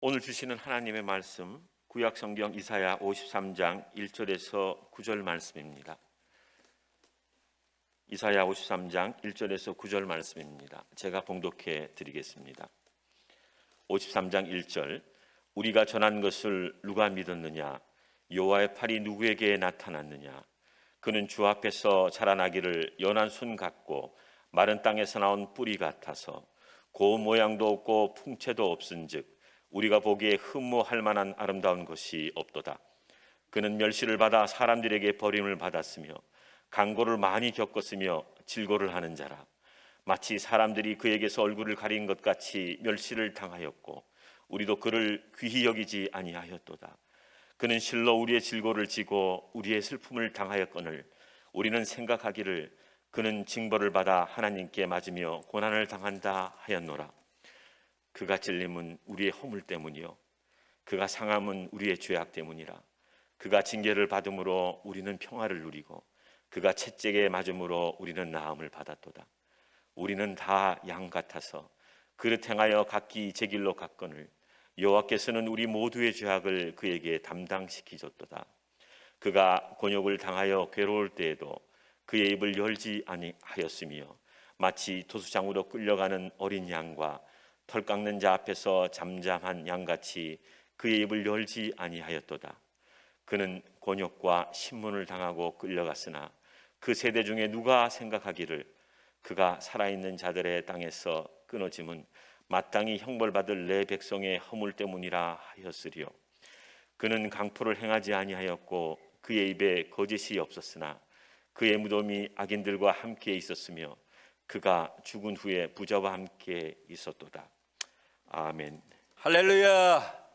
오늘 주시는 하나님의 말씀 구약 성경 이사야 53장 1절에서 9절 말씀입니다. 이사야 53장 1절에서 9절 말씀입니다. 제가 봉독해 드리겠습니다. 53장 1절. 우리가 전한 것을 누가 믿었느냐? 여호와의 팔이 누구에게 나타났느냐? 그는 주 앞에서 자라나기를 연한 순 같고 마른 땅에서 나온 뿌리 같아서 고운 모양도 없고 풍채도 없은즉 우리가 보기에 흠모할 만한 아름다운 것이 없도다. 그는 멸시를 받아 사람들에게 버림을 받았으며 강고를 많이 겪었으며 질고를 하는 자라. 마치 사람들이 그에게서 얼굴을 가린 것 같이 멸시를 당하였고 우리도 그를 귀히 여기지 아니하였도다. 그는 실로 우리의 질고를 지고 우리의 슬픔을 당하였거늘 우리는 생각하기를 그는 징벌을 받아 하나님께 맞으며 고난을 당한다 하였노라. 그가 찔림은 우리의 허물 때문이요 그가 상함은 우리의 죄악 때문이라. 그가 징계를 받음으로 우리는 평화를 누리고 그가 채찍에 맞음으로 우리는 나음을 받았도다. 우리는 다 양 같아서 그릇 행하여 각기 제 길로 갔거늘 여호와께서는 우리 모두의 죄악을 그에게 담당시키셨도다. 그가 곤욕을 당하여 괴로울 때에도 그의 입을 열지 아니하였으며 마치 토수장으로 끌려가는 어린 양과 털 깎는 자 앞에서 잠잠한 양같이 그의 입을 열지 아니하였도다. 그는 곤욕과 신문을 당하고 끌려갔으나 그 세대 중에 누가 생각하기를 그가 살아있는 자들의 땅에서 끊어짐은 마땅히 형벌받을 내 백성의 허물 때문이라 하였으리요. 그는 강포를 행하지 아니하였고 그의 입에 거짓이 없었으나 그의 무덤이 악인들과 함께 있었으며 그가 죽은 후에 부자와 함께 있었도다. 아멘. 할렐루야.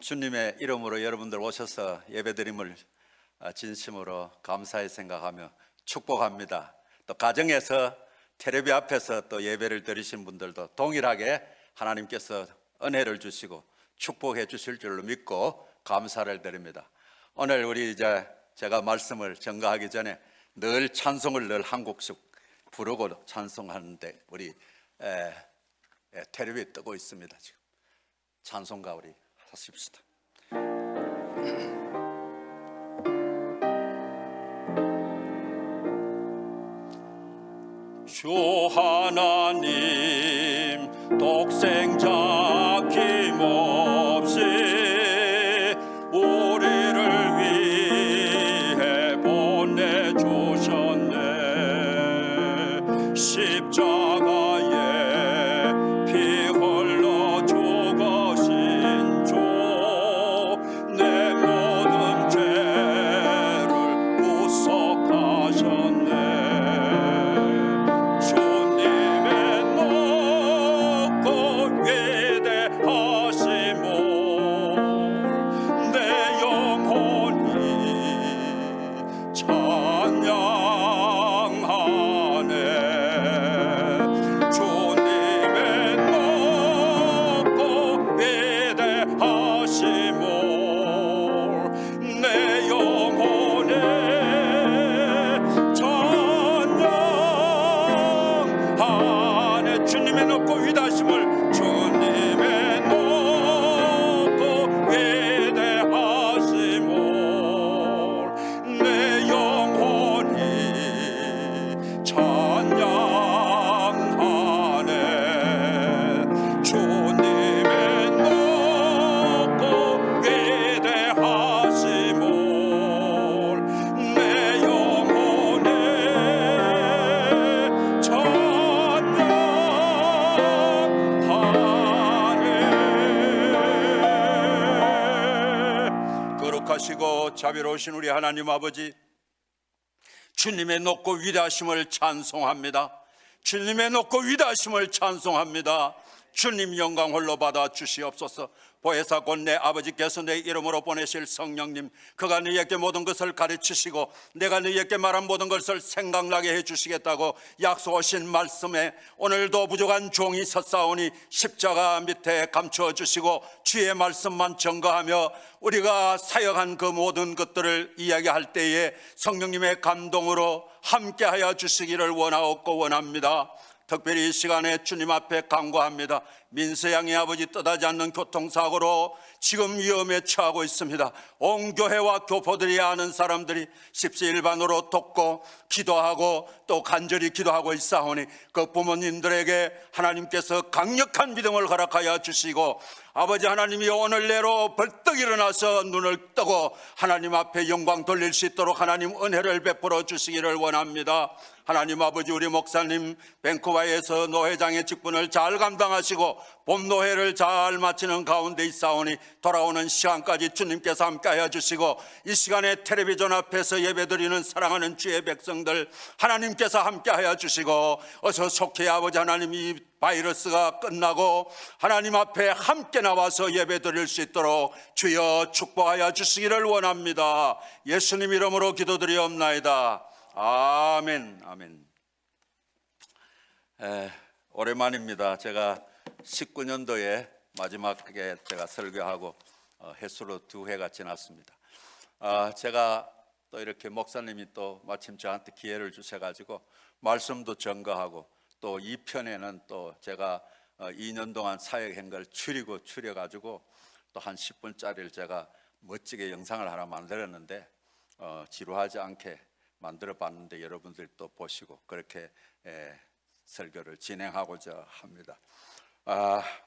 주님의 이름으로 여러분들 오셔서 예배드림을 진심으로 감사히 생각하며 축복합니다. 또 가정에서 텔레비 앞에서 또 예배를 드리신 분들도 동일하게 하나님께서 은혜를 주시고 축복해 주실 줄로 믿고 감사를 드립니다. 오늘 우리 제가 말씀을 전가하기 전에 늘 찬송을 늘 한 곡씩 부르고 찬송하는데 우리 텔레비에 뜨고 있습니다. 지금 찬송가 우리 하십시다. 주 하나님 독생자 김없이 우리를 위해 보내주셨네. 십자가에 피 흘러 죽으신 주 내 모든 죄를 구속하셨네. 주님의 높고 위대하심을 주님의 높고 위대하심을 내 영혼이 찬양하네. 주님의 높고 위대하심을 내 영혼이 거룩하시고 자비로우신 우리 하나님 아버지, 주님의 높고 위대하심을 찬송합니다. 주님의 높고 위대하심을 찬송합니다. 주님 영광 홀로 받아 주시옵소서. 보혜사 곧 내 아버지께서 내 이름으로 보내실 성령님, 그가 너희에게 모든 것을 가르치시고 내가 너희에게 말한 모든 것을 생각나게 해주시겠다고 약속하신 말씀에 오늘도 부족한 종이 섰사오니 십자가 밑에 감추어 주시고 주의 말씀만 전가하며 우리가 사역한 그 모든 것들을 이야기할 때에 성령님의 감동으로 함께하여 주시기를 원하옵고 원합니다. 특별히 이 시간에 주님 앞에 간구합니다. 민서양의 아버지 떠나지 않는 교통사고로 지금 위험에 처하고 있습니다. 온 교회와 교포들이 아는 사람들이 십시일반으로 돕고 기도하고 또 간절히 기도하고 있사오니 그 부모님들에게 하나님께서 강력한 믿음을 허락하여 주시고 아버지 하나님이 오늘 내로 벌떡 일어나서 눈을 뜨고 하나님 앞에 영광 돌릴 수 있도록 하나님 은혜를 베풀어 주시기를 원합니다. 하나님 아버지, 우리 목사님 밴쿠버에서 노회장의 직분을 잘 감당하시고 봄 노회를 잘 마치는 가운데 있사오니 돌아오는 시간까지 주님께서 함께하여 주시고 이 시간에 텔레비전 앞에서 예배드리는 사랑하는 주의 백성들 하나님께서 함께하여 주시고 어서 속히 아버지 하나님 이 바이러스가 끝나고 하나님 앞에 함께 나와서 예배드릴 수 있도록 주여 축복하여 주시기를 원합니다. 예수님 이름으로 기도드리옵나이다. 아멘. 아멘. 오랜만입니다. 제가 19년도에 마지막에 제가 설교하고 횟수로 2회가 지났습니다. 제가 또 이렇게 목사님이 또 마침 저한테 기회를 주셔가지고 말씀도 전가하고 또 2편에는 또 제가 2년 동안 사역한 걸 추려가지고 또 한 10분짜리를 제가 멋지게 영상을 하나 만들었는데 지루하지 않게 만들어 봤는데 여러분들이 또 보시고 그렇게 설교를 진행하고자 합니다.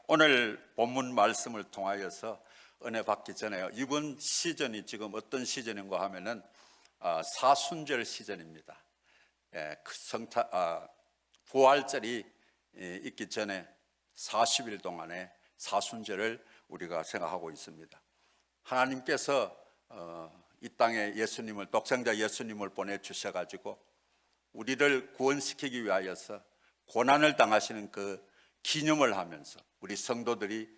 오늘 본문 말씀을 통하여서 은혜 받기 전에 이번 시즌이 지금 어떤 시즌인가 하면은 사순절 시즌입니다. 부활절이 있기 전에 40일 동안의 사순절을 우리가 생각하고 있습니다. 하나님께서 이 땅에 예수님을, 독생자 예수님을 보내주셔가지고 우리를 구원시키기 위하여서 고난을 당하시는 그 기념을 하면서 우리 성도들이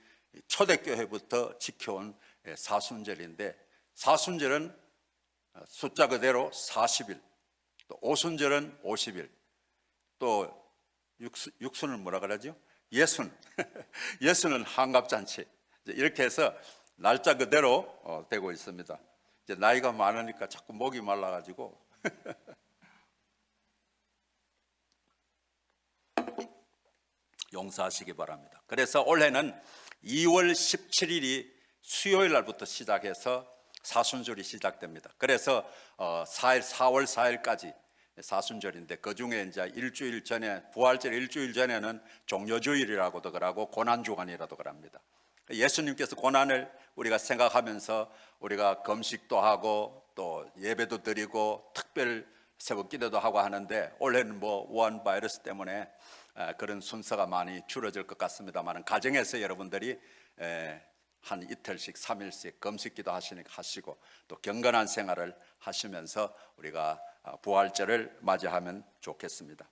초대교회부터 지켜온 사순절인데, 사순절은 숫자 그대로 40일, 또 오순절은 50일, 또 육순은 뭐라 그러죠? 예순. 예순은 한갑잔치. 이렇게 해서 날짜 그대로 되고 있습니다. 이제 나이가 많으니까 자꾸 목이 말라가지고 용서하시기 바랍니다. 그래서 올해는 2월 17일이 수요일 날부터 시작해서 사순절이 시작됩니다. 그래서 4월 4일까지 사순절인데 그 중에 이제 일주일 전에, 부활절 일주일 전에는 종려주일이라고도 그러고 고난주간이라도 그럽니다. 예수님께서 고난을 우리가 생각하면서 우리가 금식도 하고 또 예배도 드리고 특별 새벽기도도 하고 하는데, 올해는 뭐 우한 바이러스 때문에 그런 순서가 많이 줄어질 것 같습니다만, 가정에서 여러분들이 한 이틀씩 3일씩 금식기도 하시고 또 경건한 생활을 하시면서 우리가 부활절을 맞이하면 좋겠습니다.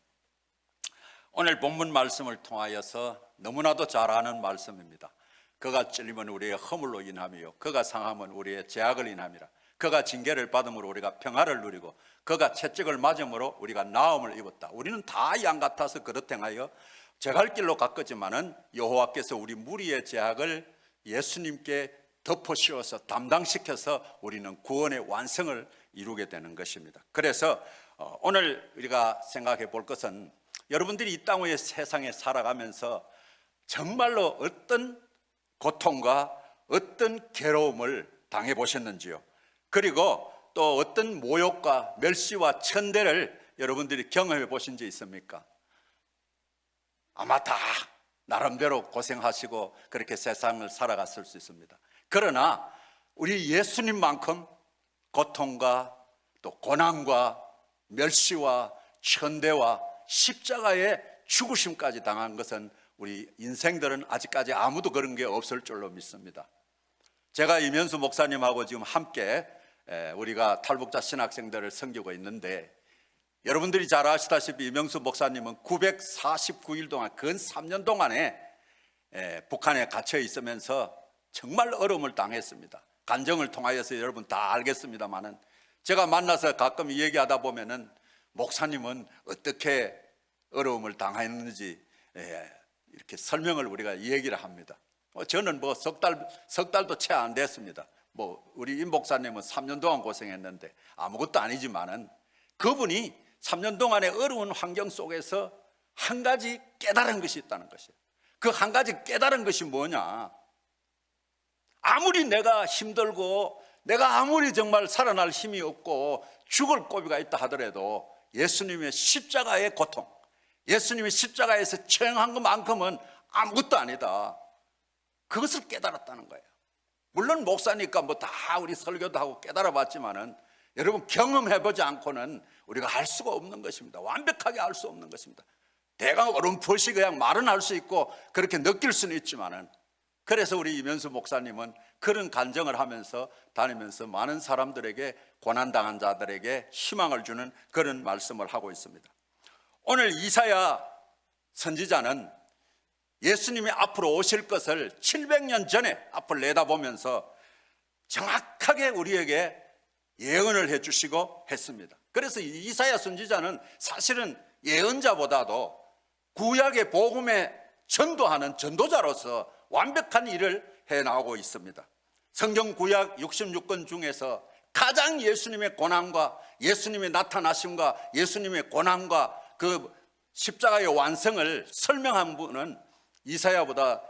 오늘 본문 말씀을 통하여서 너무나도 잘 아는 말씀입니다. 그가 찔림은 우리의 허물로 인함이요 그가 상함은 우리의 죄악을 인함이라. 그가 징계를 받음으로 우리가 평화를 누리고 그가 채찍을 맞음으로 우리가 나음을 입었다. 우리는 다 양 같아서 그렇 행하여 제갈 길로 가꾸지만은 여호와께서 우리 무리의 죄악을 예수님께 덮어 씌워서 담당시켜서 우리는 구원의 완성을 이루게 되는 것입니다. 그래서 오늘 우리가 생각해 볼 것은, 여러분들이 이 땅 위에 세상에 살아가면서 정말로 어떤 고통과 어떤 괴로움을 당해 보셨는지요? 그리고 또 어떤 모욕과 멸시와 천대를 여러분들이 경험해 보신 적 있습니까? 아마 다 나름대로 고생하시고 그렇게 세상을 살아갔을 수 있습니다. 그러나 우리 예수님만큼 고통과 또 고난과 멸시와 천대와 십자가의 죽으심까지 당한 것은 우리 인생들은 아직까지 아무도 그런 게 없을 줄로 믿습니다. 제가 이면수 목사님하고 지금 함께 우리가 탈북자 신학생들을 섬기고 있는데, 여러분들이 잘 아시다시피 이명수 목사님은 949일 동안, 근 3년 동안에 북한에 갇혀 있으면서 정말 어려움을 당했습니다. 간정을 통하여서 여러분 다 알겠습니다만은, 제가 만나서 가끔 얘기하다 보면은 목사님은 어떻게 어려움을 당했는지 이렇게 설명을 우리가 얘기를 합니다. 저는 뭐 석 달도 채 안 됐습니다. 뭐 우리 임 목사님은 3년 동안 고생했는데 아무것도 아니지만은, 그분이 3년 동안의 어려운 환경 속에서 한 가지 깨달은 것이 있다는 것이에요. 그 한 가지 깨달은 것이 뭐냐? 아무리 내가 힘들고 내가 아무리 정말 살아날 힘이 없고 죽을 고비가 있다 하더라도 예수님의 십자가의 고통, 예수님의 십자가에서 처형한 것만큼은 아무것도 아니다. 그것을 깨달았다는 거예요. 물론 목사니까 뭐 다 우리 설교도 하고 깨달아봤지만은 여러분 경험해보지 않고는 우리가 알 수가 없는 것입니다. 완벽하게 알 수 없는 것입니다. 대강 어렴풋이 그냥 말은 할 수 있고 그렇게 느낄 수는 있지만은, 그래서 우리 이면수 목사님은 그런 간증을 하면서 다니면서 많은 사람들에게, 고난당한 자들에게 희망을 주는 그런 말씀을 하고 있습니다. 오늘 이사야 선지자는 예수님이 앞으로 오실 것을 700년 전에 앞을 내다보면서 정확하게 우리에게 예언을 해주시고 했습니다. 그래서 이사야 선지자는 사실은 예언자보다도 구약의 복음에 전도하는 전도자로서 완벽한 일을 해나가고 있습니다. 성경 구약 66권 중에서 가장 예수님의 고난과 예수님의 나타나심과 예수님의 고난과 그 십자가의 완성을 설명한 분은 이사야보다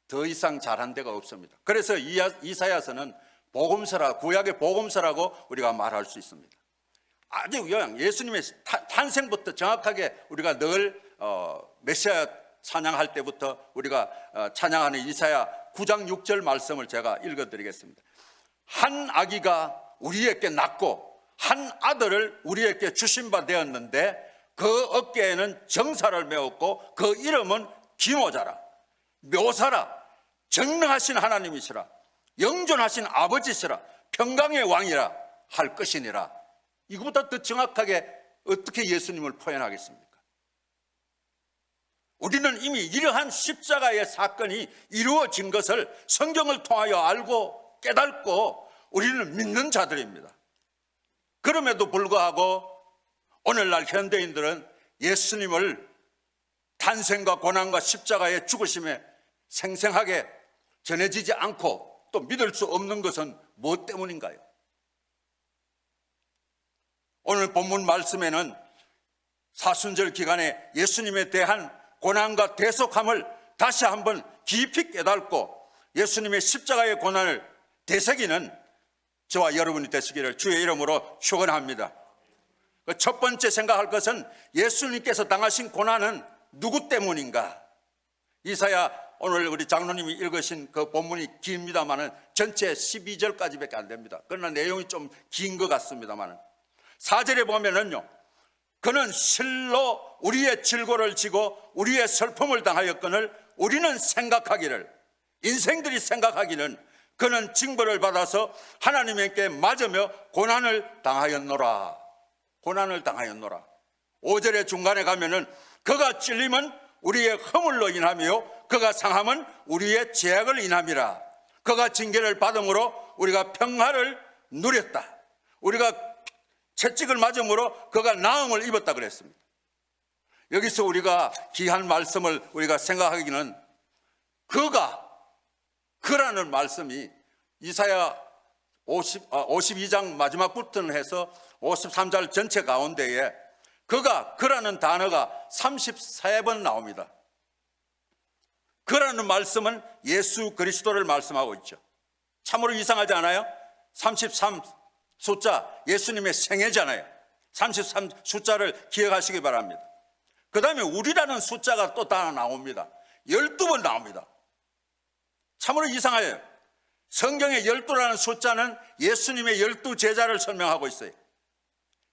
더 이상 잘한 데가 없습니다. 그래서 이사야서는 복음서라, 구약의 복음서라고 우리가 말할 수 있습니다. 아주 예수님의 탄생부터 정확하게 우리가 늘 메시아 찬양할 때부터 우리가 찬양하는 이사야 9장 6절 말씀을 제가 읽어드리겠습니다. 한 아기가 우리에게 낳고 한 아들을 우리에게 주신 바 되었는데 그 어깨에는 정사를 메었고 그 이름은 기모자라, 묘사라, 전능하신 하나님이시라, 영존하신 아버지시라, 평강의 왕이라 할 것이니라. 이거보다 더 정확하게 어떻게 예수님을 표현하겠습니까? 우리는 이미 이러한 십자가의 사건이 이루어진 것을 성경을 통하여 알고 깨닫고 우리는 믿는 자들입니다. 그럼에도 불구하고 오늘날 현대인들은 예수님을 탄생과 고난과 십자가의 죽으심에 생생하게 전해지지 않고 또 믿을 수 없는 것은 무엇 때문인가요? 오늘 본문 말씀에는 사순절 기간에 예수님에 대한 고난과 대속함을 다시 한번 깊이 깨닫고 예수님의 십자가의 고난을 되새기는 저와 여러분이 되시기를 주의 이름으로 축원합니다. 첫 번째 생각할 것은 예수님께서 당하신 고난은 누구 때문인가? 이사야 오늘 우리 장로님이 읽으신 그 본문이 깁니다만은 전체 12절까지밖에 안 됩니다. 그러나 내용이 좀 긴 것 같습니다만은 4절에 보면은요, 그는 실로 우리의 질고를 지고 우리의 슬픔을 당하였거늘 우리는 생각하기를, 인생들이 생각하기는 그는 징벌을 받아서 하나님께 맞으며 고난을 당하였노라. 고난을 당하였노라. 5절의 중간에 가면은 그가 찔림은 우리의 허물로 인하며 그가 상함은 우리의 죄악을 인함이라. 그가 징계를 받음으로 우리가 평화를 누렸다. 우리가 채찍을 맞음으로 그가 나음을 입었다 그랬습니다. 여기서 우리가 귀한 말씀을 우리가 생각하기는 그라는 말씀이 이사야 52장 마지막부터는 해서 53절 전체 가운데에 그라는 단어가 33번 나옵니다. 그라는 말씀은 예수 그리스도를 말씀하고 있죠. 참으로 이상하지 않아요? 33 숫자 예수님의 생애잖아요. 33 숫자를 기억하시기 바랍니다. 그 다음에 우리라는 숫자가 또 하나 나옵니다. 12번 나옵니다. 참으로 이상해요. 성경의 12라는 숫자는 예수님의 12제자를 설명하고 있어요.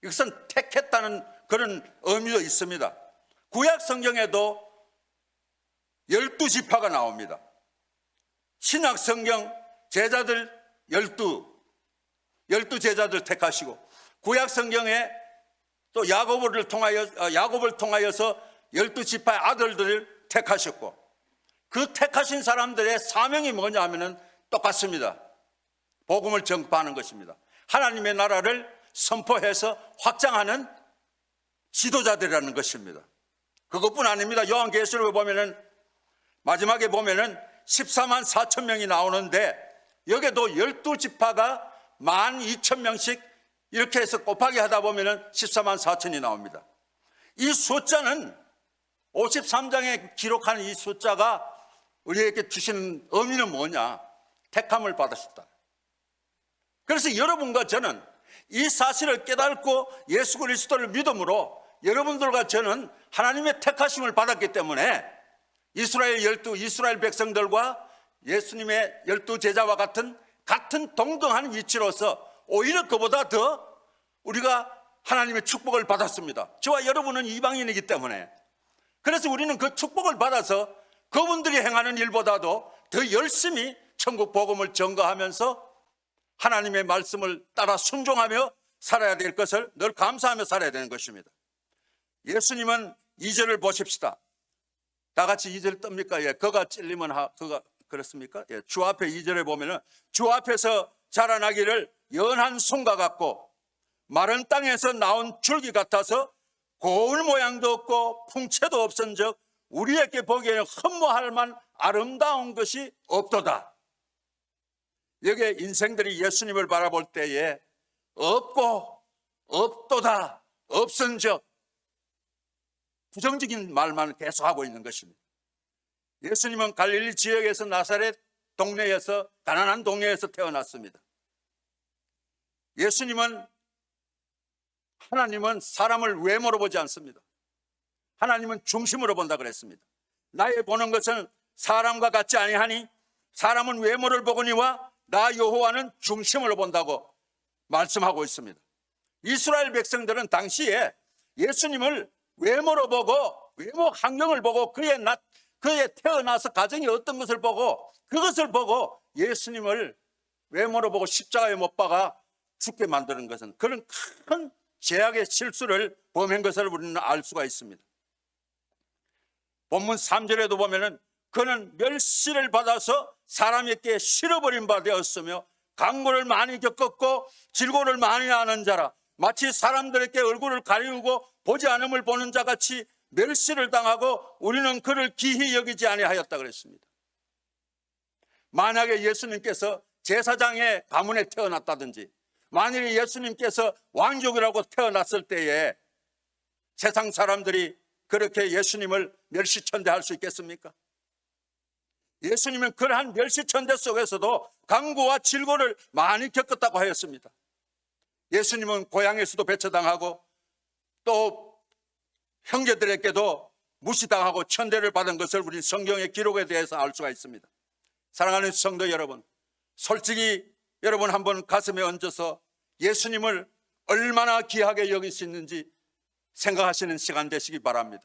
이것은 택했다는 그런 의미도 있습니다. 구약 성경에도 12지파가 나옵니다. 신약 성경 제자들 12 제자들 택하시고, 구약 성경에 또 야곱을 통하여서 12지파의 아들들을 택하셨고, 그 택하신 사람들의 사명이 뭐냐 하면은 똑같습니다. 복음을 전파하는 것입니다. 하나님의 나라를 선포해서 확장하는 지도자들이라는 것입니다. 그것뿐 아닙니다. 요한계시록에 보면은 마지막에 보면은 14만 4천 명이 나오는데 여기도 12지파가 12,000명씩 이렇게 해서 곱하기 하다 보면은 14만 4천이 나옵니다. 이 숫자는 53장에 기록하는 이 숫자가 우리에게 주시는 의미는 뭐냐? 택함을 받으셨다. 그래서 여러분과 저는 이 사실을 깨닫고 예수 그리스도를 믿음으로 여러분들과 저는 하나님의 택하심을 받았기 때문에 이스라엘 백성들과 예수님의 12제자와 같은 동등한 위치로서 오히려 그보다 더 우리가 하나님의 축복을 받았습니다. 저와 여러분은 이방인이기 때문에. 그래서 우리는 그 축복을 받아서 그분들이 행하는 일보다도 더 열심히 천국 복음을 전가하면서 하나님의 말씀을 따라 순종하며 살아야 될 것을 늘 감사하며 살아야 되는 것입니다. 예수님은 2절을 보십시다. 다 같이 2절 뜹니까? 예, 그가 찔리면 그가 그렇습니까? 예, 주 앞에 2절에 보면은 주 앞에서 자라나기를 연한 송과 같고 마른 땅에서 나온 줄기 같아서 고울 모양도 없고 풍채도 없은즉 우리에게 보기에는 흠모할 만 아름다운 것이 없도다. 여기에 인생들이 예수님을 바라볼 때에 없고 없도다, 없은즉 부정적인 말만 계속하고 있는 것입니다. 예수님은 갈릴리 지역에서 나사렛 동네에서 가난한 동네에서 태어났습니다. 하나님은 사람을 외모로 보지 않습니다. 하나님은 중심으로 본다 그랬습니다. 나의 보는 것은 사람과 같지 아니하니 사람은 외모를 보거니와 나 여호와는 중심으로 본다고 말씀하고 있습니다. 이스라엘 백성들은 당시에 예수님을 외모로 보고 외모 환경을 보고 그의 태어나서 가정이 어떤 것을 보고 그것을 보고 예수님을 외모로 보고 십자가에 못 박아 죽게 만드는 것은 그런 큰 죄악의 실수를 범한 것을 우리는 알 수가 있습니다. 본문 3절에도 보면은 그는 멸시를 받아서 사람에게 실어버린 바 되었으며 강고를 많이 겪었고 질고를 많이 하는 자라 마치 사람들에게 얼굴을 가리우고 보지 않음을 보는 자 같이 멸시를 당하고 우리는 그를 기히 여기지 아니하였다 그랬습니다. 만약에 예수님께서 제사장의 가문에 태어났다든지 만일에 예수님께서 왕족이라고 태어났을 때에 세상 사람들이 그렇게 예수님을 멸시천대할 수 있겠습니까? 예수님은 그러한 멸시천대 속에서도 강고와 질고를 많이 겪었다고 하였습니다. 예수님은 고향에서도 배척당하고 또 형제들에게도 무시당하고 천대를 받은 것을 우리 성경의 기록에 대해서 알 수가 있습니다. 사랑하는 성도 여러분, 솔직히 여러분 한번 가슴에 얹어서 예수님을 얼마나 귀하게 여길 수 있는지 생각하시는 시간 되시기 바랍니다.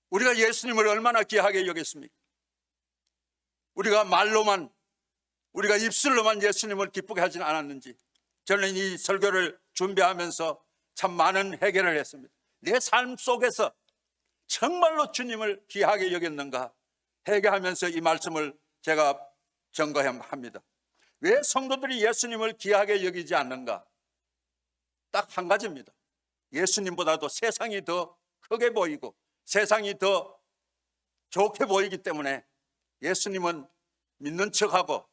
우리가 예수님을 얼마나 귀하게 여겼습니까? 우리가 말로만, 우리가 입술로만 예수님을 기쁘게 하지는 않았는지 저는 이 설교를 준비하면서 참 많은 해결을 했습니다. 내 삶 속에서 정말로 주님을 귀하게 여겼는가 해결하면서 이 말씀을 제가 점검합니다. 왜 성도들이 예수님을 귀하게 여기지 않는가? 딱 한 가지입니다. 예수님보다도 세상이 더 크게 보이고 세상이 더 좋게 보이기 때문에 예수님은 믿는 척하고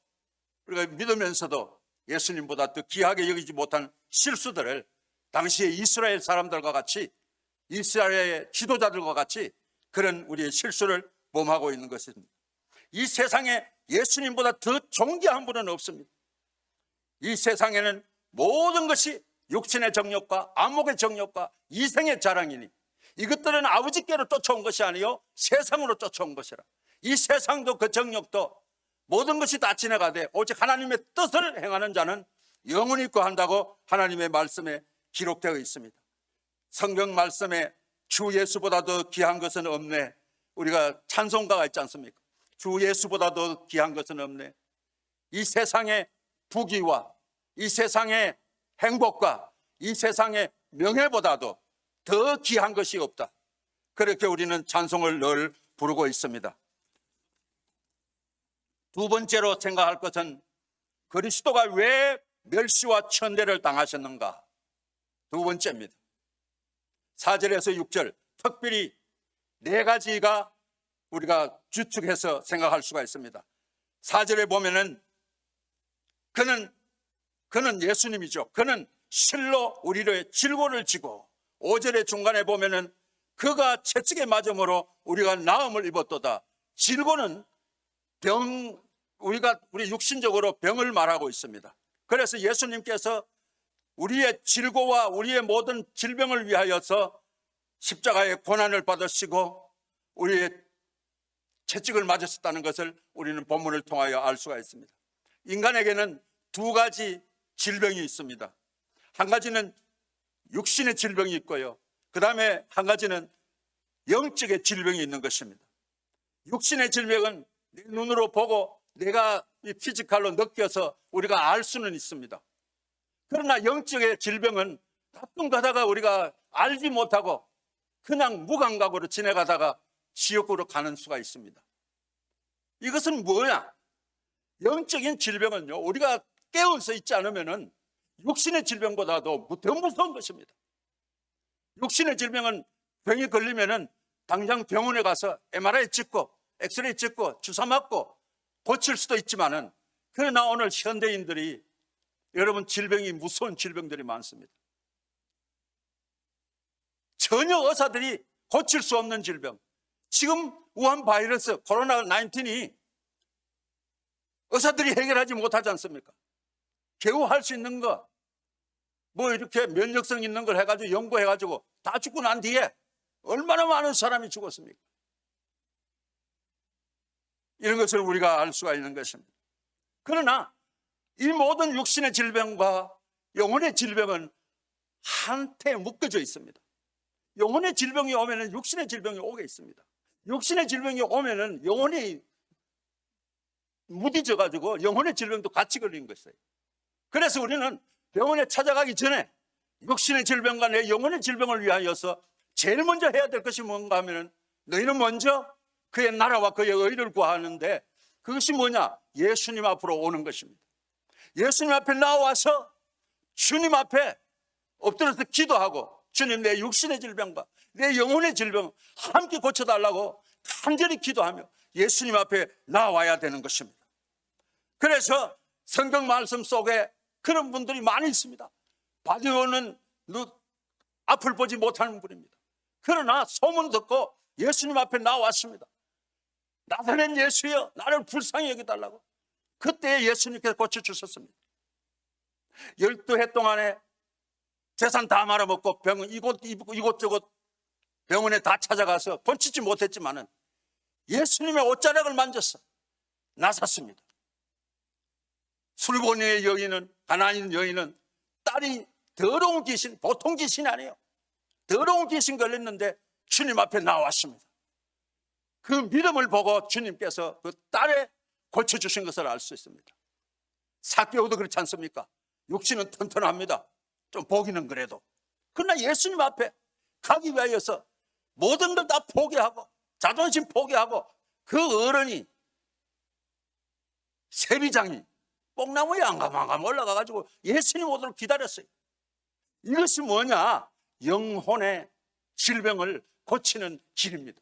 우리가 믿으면서도 예수님보다 더 귀하게 여기지 못한 실수들을 당시에 이스라엘 사람들과 같이 이스라엘의 지도자들과 같이 그런 우리의 실수를 범하고 있는 것입니다. 이 세상에 예수님보다 더 존귀한 분은 없습니다. 이 세상에는 모든 것이 육신의 정욕과 안목의 정욕과 이생의 자랑이니 이것들은 아버지께로 쫓아온 것이 아니요 세상으로 쫓아온 것이라. 이 세상도 그 정욕도 모든 것이 다 지나가되 오직 하나님의 뜻을 행하는 자는 영원히 거한다고 하나님의 말씀에 기록되어 있습니다. 성경 말씀에 주 예수보다 더 귀한 것은 없네. 우리가 찬송가가 있지 않습니까? 주 예수보다 더 귀한 것은 없네. 이 세상의 부귀와 이 세상의 행복과 이 세상의 명예보다도 더 귀한 것이 없다. 그렇게 우리는 찬송을 늘 부르고 있습니다. 두 번째로 생각할 것은 그리스도가 왜 멸시와 천대를 당하셨는가? 두 번째입니다. 4절에서 6절 특별히 네 가지가 우리가 주축해서 생각할 수가 있습니다. 4절에 보면은 그는 예수님이죠. 그는 실로 우리를 질고를 지고 5절의 중간에 보면은 그가 채찍에 맞음으로 우리가 나음을 입었도다. 질고는 우리 육신적으로 병을 말하고 있습니다. 그래서 예수님께서 우리의 질고와 우리의 모든 질병을 위하여서 십자가의 고난을 받으시고 우리의 채찍을 맞으셨다는 것을 우리는 본문을 통하여 알 수가 있습니다. 인간에게는 두 가지 질병이 있습니다. 한 가지는 육신의 질병이 있고요, 그 다음에 한 가지는 영적의 질병이 있는 것입니다. 육신의 질병은 내 눈으로 보고 내가 이 피지컬로 느껴서 우리가 알 수는 있습니다. 그러나 영적의 질병은 가끔 가다가 우리가 알지 못하고 그냥 무감각으로 지나가다가 지옥으로 가는 수가 있습니다. 이것은 뭐냐? 영적인 질병은요, 우리가 깨어서 있지 않으면은 육신의 질병보다도 더 무서운 것입니다. 육신의 질병은 병이 걸리면은 당장 병원에 가서 MRI 찍고 엑스레이 찍고 주사 맞고 고칠 수도 있지만은, 그러나 오늘 현대인들이 여러분 질병이 무서운 질병들이 많습니다. 전혀 의사들이 고칠 수 없는 질병. 지금 우한 바이러스 코로나 19이 의사들이 해결하지 못하지 않습니까? 겨우 할 수 있는 거, 뭐 이렇게 면역성 있는 걸 해가지고 연구해가지고 다 죽고 난 뒤에 얼마나 많은 사람이 죽었습니까? 이런 것을 우리가 알 수가 있는 것입니다. 그러나 이 모든 육신의 질병과 영혼의 질병은 한테 묶어져 있습니다. 영혼의 질병이 오면은 육신의 질병이 오게 있습니다. 육신의 질병이 오면은 영혼이 무디져 가지고 영혼의 질병도 같이 걸리는 것이에요. 그래서 우리는 병원에 찾아가기 전에 육신의 질병과 내 영혼의 질병을 위하여서 제일 먼저 해야 될 것이 뭔가 하면은, 너희는 먼저 그의 나라와 그의 의를 구하는데, 그것이 뭐냐? 예수님 앞으로 오는 것입니다. 예수님 앞에 나와서 주님 앞에 엎드려서 기도하고, 주님, 내 육신의 질병과 내 영혼의 질병 함께 고쳐달라고 간절히 기도하며 예수님 앞에 나와야 되는 것입니다. 그래서 성경 말씀 속에 그런 분들이 많이 있습니다. 바디오는 앞을 보지 못하는 분입니다. 그러나 소문 듣고 예수님 앞에 나왔습니다. 나사렛 예수여, 나를 불쌍히 여겨달라고. 그때 예수님께서 고쳐주셨습니다. 12해 동안에 재산 다 말아먹고 이곳저곳 병원에 다 찾아가서 고치지 못했지만은 예수님의 옷자락을 만져서 나섰습니다. 술보니의 여인은, 가나안 여인은 딸이 더러운 귀신, 보통 귀신이 아니에요. 더러운 귀신 걸렸는데 주님 앞에 나왔습니다. 그 믿음을 보고 주님께서 그 딸의 고쳐주신 것을 알 수 있습니다. 삭개오도 그렇지 않습니까? 육신은 튼튼합니다. 좀 보기는 그래도. 그러나 예수님 앞에 가기 위하여서 모든 걸 다 포기하고 자존심 포기하고 그 어른이, 세리장이 뽕나무에 안가만가만 올라가가지고 예수님 오도록 기다렸어요. 이것이 뭐냐? 영혼의 질병을 고치는 길입니다.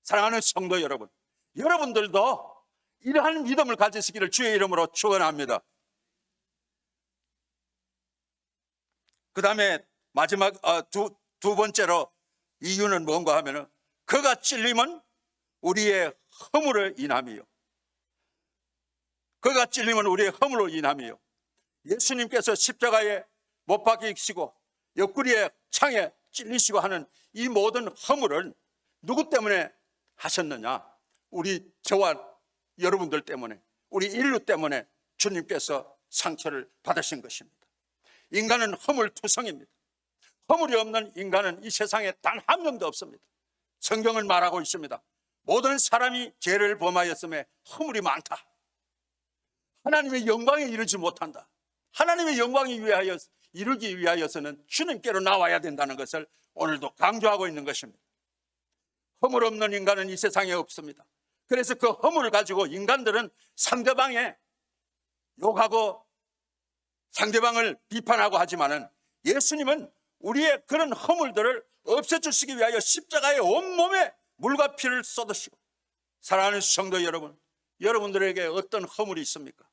사랑하는 성도 여러분, 여러분들도 이러한 믿음을 가지시기를 주의 이름으로 축원합니다. 그 다음에 마지막 두 번째로 이유는 뭔가 하면은, 그가 찔림은 우리의 허물을 인함이요. 그가 찔림은 우리의 허물로 인함이요. 예수님께서 십자가에 못 박히시고 옆구리에 창에 찔리시고 하는 이 모든 허물은 누구 때문에 하셨느냐? 저와 여러분들 때문에, 우리 인류 때문에 주님께서 상처를 받으신 것입니다. 인간은 허물투성입니다. 허물이 없는 인간은 이 세상에 단 한 명도 없습니다. 성경은 말하고 있습니다. 모든 사람이 죄를 범하였음에 허물이 많다. 하나님의 영광에 이르지 못한다. 하나님의 영광이 이루기 위하여서는 주님께로 나와야 된다는 것을 오늘도 강조하고 있는 것입니다. 허물 없는 인간은 이 세상에 없습니다. 그래서 그 허물을 가지고 인간들은 상대방에 욕하고 상대방을 비판하고 하지만은, 예수님은 우리의 그런 허물들을 없애주시기 위하여 십자가에 온몸에 물과 피를 쏟으시고, 사랑하는 성도 여러분, 여러분들에게 어떤 허물이 있습니까?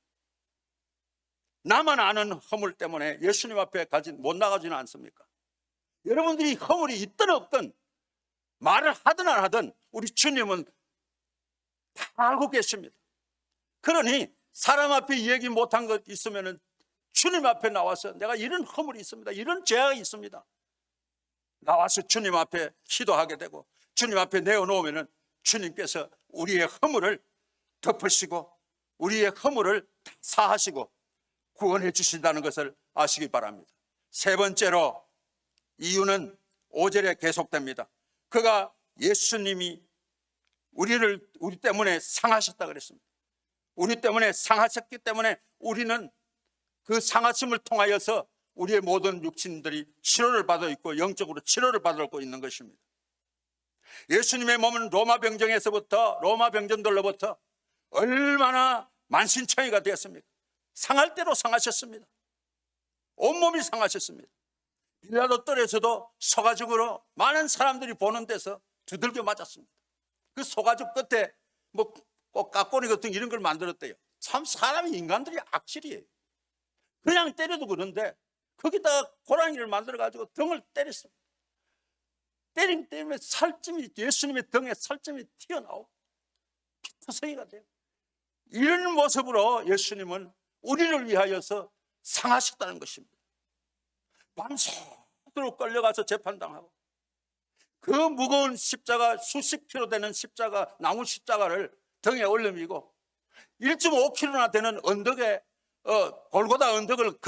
나만 아는 허물 때문에 예수님 앞에 못 나가지는 않습니까? 여러분들이 허물이 있든 없든 말을 하든 안 하든 우리 주님은 다 알고 계십니다. 그러니 사람 앞에 얘기 못한 것 있으면 주님 앞에 나와서 내가 이런 허물이 있습니다, 이런 죄가 있습니다, 나와서 주님 앞에 기도하게 되고 주님 앞에 내어놓으면 주님께서 우리의 허물을 덮으시고 우리의 허물을 사하시고 구원해 주신다는 것을 아시기 바랍니다. 세 번째로 이유는 5절에 계속됩니다. 그가 예수님이 우리 때문에 상하셨다 그랬습니다. 우리 때문에 상하셨기 때문에 우리는 그 상하심을 통하여서 우리의 모든 육신들이 치료를 받아 있고 영적으로 치료를 받고 있는 것입니다. 예수님의 몸은 로마 병정들로부터 얼마나 만신창이가 되었습니까? 상할 대로 상하셨습니다. 온몸이 상하셨습니다. 빌라도 뜰에서도 소가죽으로 많은 사람들이 보는 데서 두들겨 맞았습니다. 그 소가죽 끝에 뭐 꼭 까꼬니 같은 이런 걸 만들었대요. 참 사람이, 인간들이 악질이에요. 그냥 때려도 그런데 거기다가 고랑이를 만들어가지고 등을 때렸습니다. 때리면 살점이, 예수님의 등에 살점이 튀어나오고 피투성이가 돼요. 이런 모습으로 예수님은 우리를 위하여서 상하셨다는 것입니다. 밤새도록 끌려가서 재판당하고 그 무거운 십자가, 수십 킬로 되는 십자가, 나무 십자가를 등에 올려미고 1.5km나 되는 언덕에 골고다 언덕을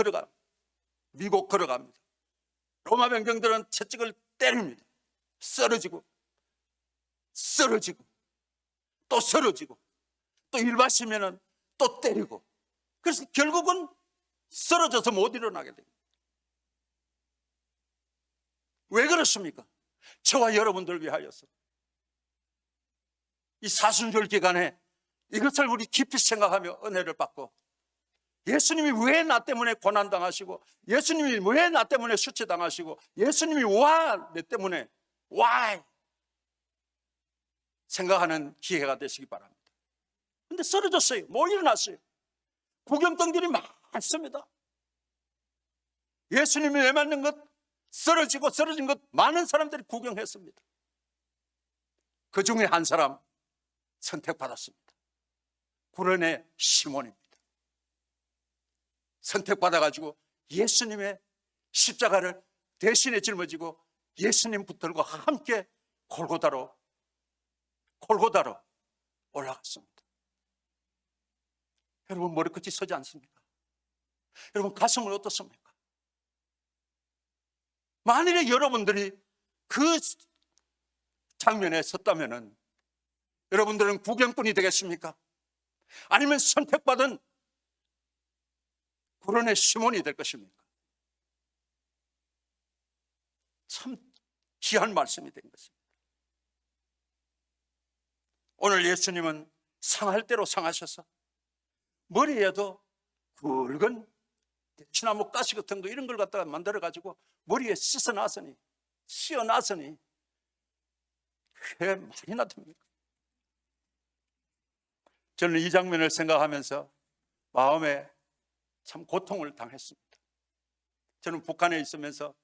미국 걸어갑니다. 로마 병정들은 채찍을 때립니다. 쓰러지고 또 쓰러지고 또 일마시면 또 때리고, 그래서 결국은 쓰러져서 못 일어나게 됩니다. 왜 그렇습니까? 저와 여러분들 위하여서 이 사순절 기간에 이것을 우리 깊이 생각하며 은혜를 받고, 예수님이 왜 나 때문에 고난당하시고, 예수님이 왜 나 때문에 수치당하시고, 예수님이 내 때문에 why 생각하는 기회가 되시기 바랍니다. 근데 쓰러졌어요. 못 일어났어요. 구경꾼들이 많습니다. 예수님이 왜 맞는 것, 쓰러진 것 많은 사람들이 구경했습니다. 그 중에 한 사람 선택받았습니다. 구레네 시몬입니다. 선택받아가지고 예수님의 십자가를 대신에 짊어지고 예수님 붙들고 함께 골고다로 올라갔습니다. 여러분, 머리끝이 서지 않습니까? 여러분, 가슴은 어떻습니까? 만일에 여러분들이 그 장면에 섰다면 여러분들은 구경꾼이 되겠습니까? 아니면 선택받은 구레네 시몬이 될 것입니까? 참 귀한 말씀이 된 것입니다. 오늘 예수님은 상할 대로 상하셔서 머리에도 굵은 대추나무 가시 같은 거 이런 걸 갖다가 만들어 가지고 머리에 씌어놨으니 왜 말이나 됩니까? 저는 이 장면을 생각하면서 마음에 참 고통을 당했습니다. 저는 북한에 있으면서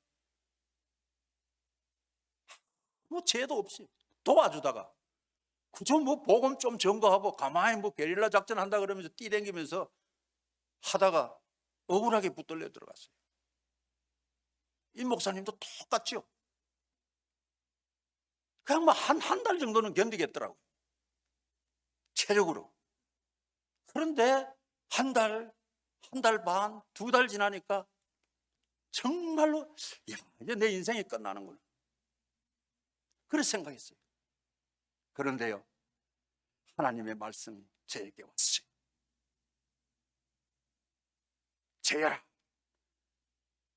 뭐 죄도 없이 도와주다가 그저 뭐 복음 좀 전거하고 가만히 뭐 게릴라 작전 한다 그러면서 뛰댕기면서 하다가 억울하게 붙들려 들어갔어요. 이 목사님도 똑같죠. 그냥 뭐 한 달 정도는 견디겠더라고요, 체력으로. 그런데 한 달 반, 2달 지나니까 정말로 이제 내 인생이 끝나는구나, 그런 생각했어요. 그런데요, 하나님의 말씀이 저에게 왔어요. 죄야,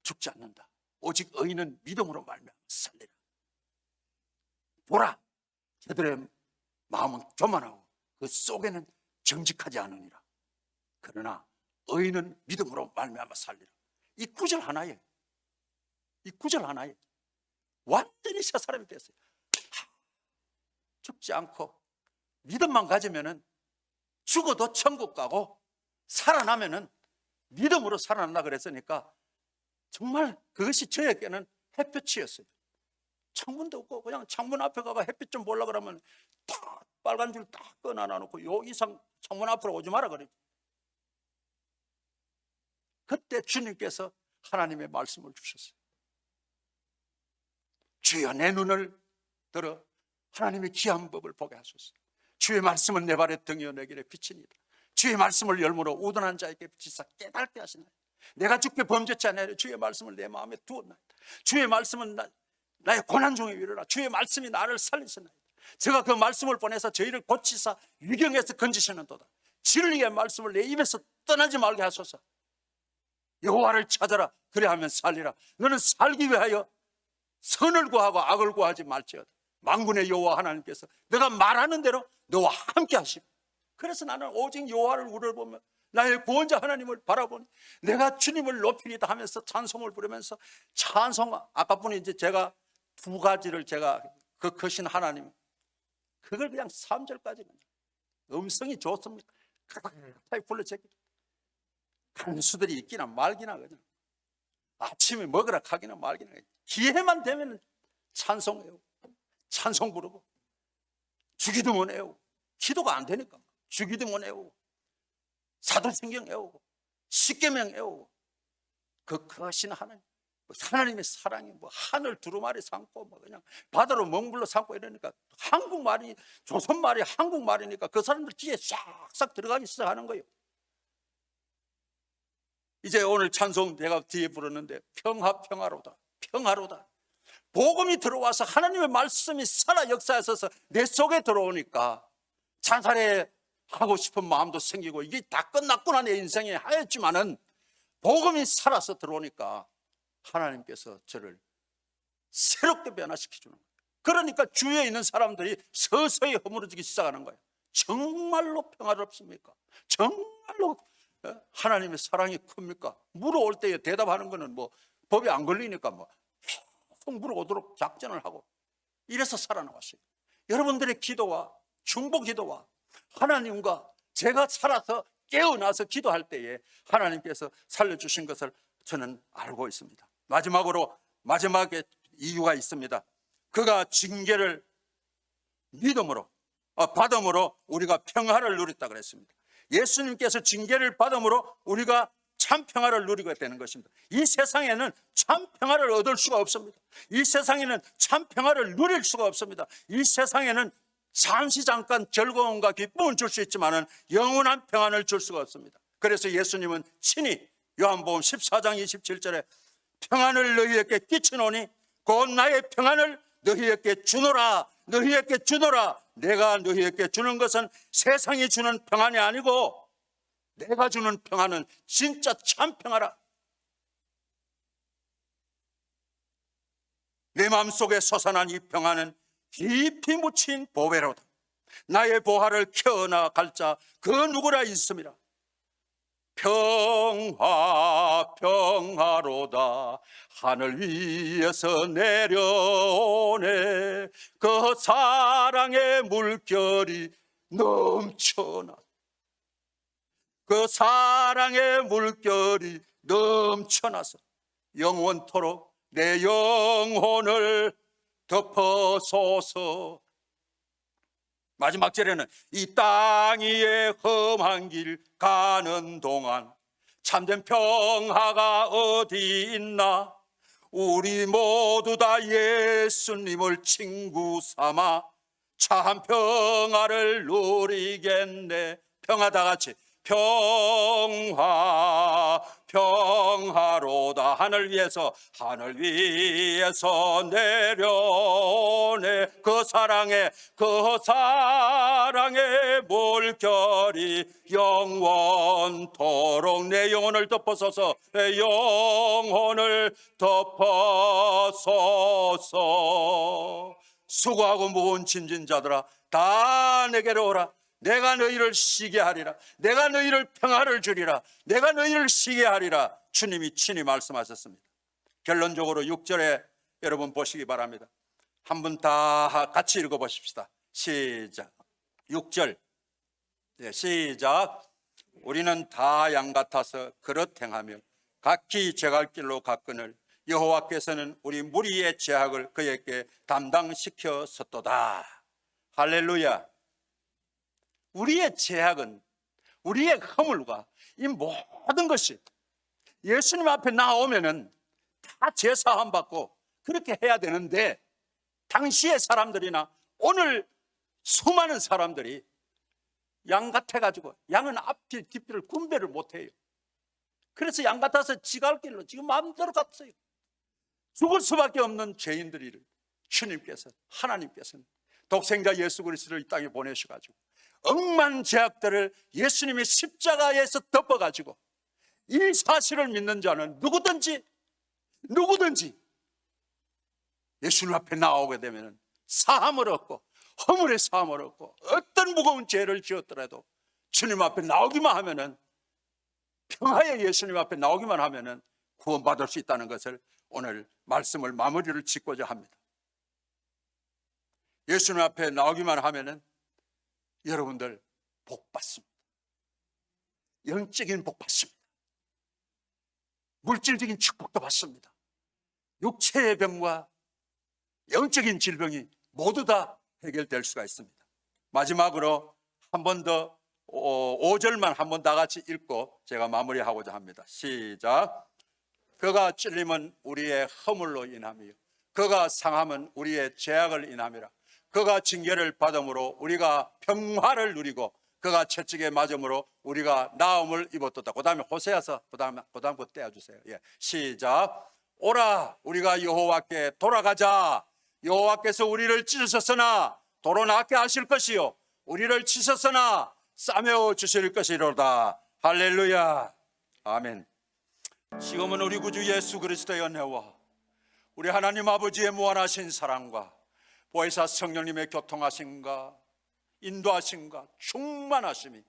죽지 않는다. 오직 의인은 믿음으로 말미암아 살리라. 보라, 저들의 마음은 교만하고 그 속에는 정직하지 않으니라. 그러나 의인은 믿음으로 말미암아 살리라. 이 구절 하나에 완전히 새 사람이 됐어요. 죽지 않고 믿음만 가지면은 죽어도 천국 가고 살아나면은 믿음으로 살아난다 그랬으니까 정말 그것이 저에게는 햇볕이었어요. 창문도 없고 그냥 창문 앞에 가가 햇빛 좀 보려고 그러면 딱 빨간 줄 딱 끊어놔놓고 요 이상 창문 앞으로 오지 마라 그래. 그때 주님께서 하나님의 말씀을 주셨어요. 주여 내 눈을 들어 하나님의 귀한 법을 보게 하소서. 주의 말씀은 내 발의 등이요 내 길의 빛이니이다. 주의 말씀을 열무로 우둔한 자에게 비치사 깨닫게 하시나이다. 내가 주께 범죄치 아니하려 주의 말씀을 내 마음에 두었나이다. 주의 말씀은 나의 고난 중에 위로라. 주의 말씀이 나를 살리시나이다. 제가 그 말씀을 보내서 저희를 고치사 위경에서 건지시는도다. 진리의 말씀을 내 입에서 떠나지 말게 하소서. 여호와를 찾아라. 그래하면 살리라. 너는 살기 위하여 선을 구하고 악을 구하지 말지어다. 만군의 여호와 하나님께서 내가 말하는 대로 너와 함께 하시고, 그래서 나는 오직 여호와를 우러보며 나의 구원자 하나님을 바라보니 내가 주님을 높이리다 하면서 찬송을 부르면서 찬송, 아까 분이 이제 제가 두 가지를 제가 그 크신 하나님, 그걸 그냥 3절까지 음성이 좋습니까? 가까이 불러제끼 간수들이 있기나 말기나 그냥 아침에 먹으라 하기나 말기나 기회만 되면 찬송해요. 찬송 부르고 주기도 못 외우고, 기도가 안 되니까 주기도 못 외우고 사도신경 외우고 십계명 외우고 그 크신 하나님, 하나님의 사랑이 뭐 하늘 두루마리 삼고 뭐 그냥 바다로 멍불러 삼고 이러니까 한국말이 조선말이 한국말이니까 그 사람들 귀에 싹싹 들어가기 시작하는 거예요. 이제 오늘 찬송 내가 뒤에 부르는데 평화로다 평화로다. 복음이 들어와서 하나님의 말씀이 살아 역사하셔서 내 속에 들어오니까 자살해 하고 싶은 마음도 생기고 이게 다 끝났구나 내 인생에 하였지만은 복음이 살아서 들어오니까 하나님께서 저를 새롭게 변화시켜주는 거예요. 그러니까 주위에 있는 사람들이 서서히 허물어지기 시작하는 거예요. 정말로 평화롭습니까? 정말로 하나님의 사랑이 큽니까? 물어올 때에 대답하는 거는 뭐 법이 안 걸리니까 뭐 계속 물어오도록 작전을 하고 이래서 살아나왔어요. 여러분들의 기도와 중보 기도와 하나님과 제가 살아서 깨어나서 기도할 때에 하나님께서 살려주신 것을 저는 알고 있습니다. 마지막에 이유가 있습니다. 그가 징계를 믿음으로 받음으로 우리가 평화를 누렸다 그랬습니다. 예수님께서 징계를 받음으로 우리가 참 평화를 누리게 되는 것입니다. 이 세상에는 참 평화를 얻을 수가 없습니다. 이 세상에는 참 평화를 누릴 수가 없습니다. 이 세상에는 잠시 잠깐 즐거움과 기쁨을 줄 수 있지만 영원한 평안을 줄 수가 없습니다. 그래서 예수님은 친히 요한복음 14장 27절에 평안을 너희에게 끼치노니 곧 나의 평안을 너희에게 주노라. 너희에게 주노라. 내가 너희에게 주는 것은 세상이 주는 평안이 아니고 내가 주는 평안은 진짜 참 평화라. 내 마음속에 솟아난 이 평안은 깊이 묻힌 보배로다. 나의 보화를 켜나갈 자 그 누구라 있음이라. 평화로다. 하늘 위에서 내려오네. 그 사랑의 물결이 넘쳐나. 그 사랑의 물결이 넘쳐나서 영원토록 내 영혼을 덮어소서. 마지막 절에는 이 땅 위에 험한 길 가는 동안 참된 평화가 어디 있나. 우리 모두 다 예수님을 친구 삼아 참 평화를 누리겠네. 평화 다 같이. 평화로다. 하늘 위에서 내려오네. 그 사랑의 물결이 영원토록 내 영혼을 덮어서서 내 영혼을 덮어소서. 수고하고 무거운 짐진 자들아 다 내게로 오라. 내가 너희를 쉬게 하리라. 내가 너희를 평화를 주리라. 내가 너희를 쉬게 하리라. 주님이 친히 말씀하셨습니다. 결론적으로 6절에 여러분 보시기 바랍니다. 한 번 다 같이 읽어보십시다. 시작. 6절 시작. 우리는 다 양 같아서 그릇 행하며 각기 제갈 길로 갔거늘 여호와께서는 우리 무리의 죄악을 그에게 담당시켰었도다. 할렐루야. 우리의 죄악은, 우리의 허물과 이 모든 것이 예수님 앞에 나오면은 다 죄사함 받고 그렇게 해야 되는데, 당시의 사람들이나 오늘 수많은 사람들이 양 같아가지고 양은 앞뒤 뒷뒤를 분별을 못해요. 그래서 양 같아서 지갈 길로 지금 마음대로 갔어요. 죽을 수밖에 없는 죄인들이 주님께서, 하나님께서는 독생자 예수 그리스도를 이 땅에 보내셔가지고 억만 죄악들을 예수님의 십자가에서 덮어가지고, 이 사실을 믿는 자는 누구든지 예수님 앞에 나오게 되면 사함을 얻고, 허물의 사함을 얻고, 어떤 무거운 죄를 지었더라도 주님 앞에 나오기만 하면은, 평화의 예수님 앞에 나오기만 하면은 구원받을 수 있다는 것을 오늘 말씀을 마무리를 짓고자 합니다. 예수님 앞에 나오기만 하면은 여러분들 복 받습니다. 영적인 복 받습니다. 물질적인 축복도 받습니다. 육체의 병과 영적인 질병이 모두 다 해결될 수가 있습니다. 마지막으로 한 번 더 5절만 한 번 다 같이 읽고 제가 마무리하고자 합니다. 시작. 그가 찔림은 우리의 허물로 인함이요 그가 상함은 우리의 죄악을 인함이라. 그가 징계를 받음으로 우리가 평화를 누리고 그가 채찍에 맞음으로 우리가 나음을 입었도다. 그 다음에 호세아서 그 다음 거 떼어주세요. 예. 시작. 오라 우리가 여호와께 돌아가자. 여호와께서 우리를 찢으셨으나 도로 낫게 하실 것이요 우리를 치셨으나 싸매어 주실 것이로다. 할렐루야. 아멘. 지금은 우리 구주 예수 그리스도의 은혜와 우리 하나님 아버지의 무한하신 사랑과 보혜사 성령님의 교통하심과 인도하심과 충만하심이,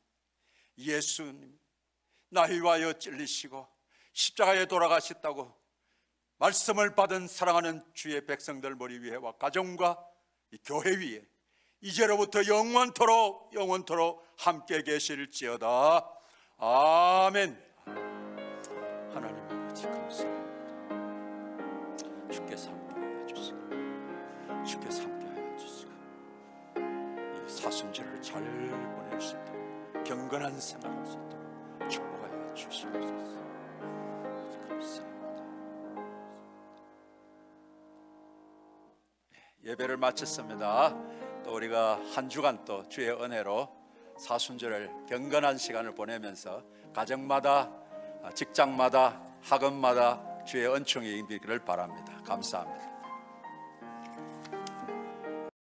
예수님 나를 위하여 찔리시고 십자가에 돌아가셨다고 말씀을 받은 사랑하는 주의 백성들 머리 위에와 가정과 이 교회 위에 이제로부터 영원토록 함께 계실지어다. 아멘. 하나님 아버지 감사합니다. 주께서 함께하여 주시고 주께서 함께하여 주시고 이 사순절을 잘 보낼 수 있도록 경건한 생활할 수 있도록 축복하여 주시옵소서. 감사합니다. 예배를 마쳤습니다. 또 우리가 한 주간 또 주의 은혜로 사순절을 경건한 시간을 보내면서 가정마다, 직장마다, 학원마다 주의 은총이 임기를 바랍니다. 감사합니다.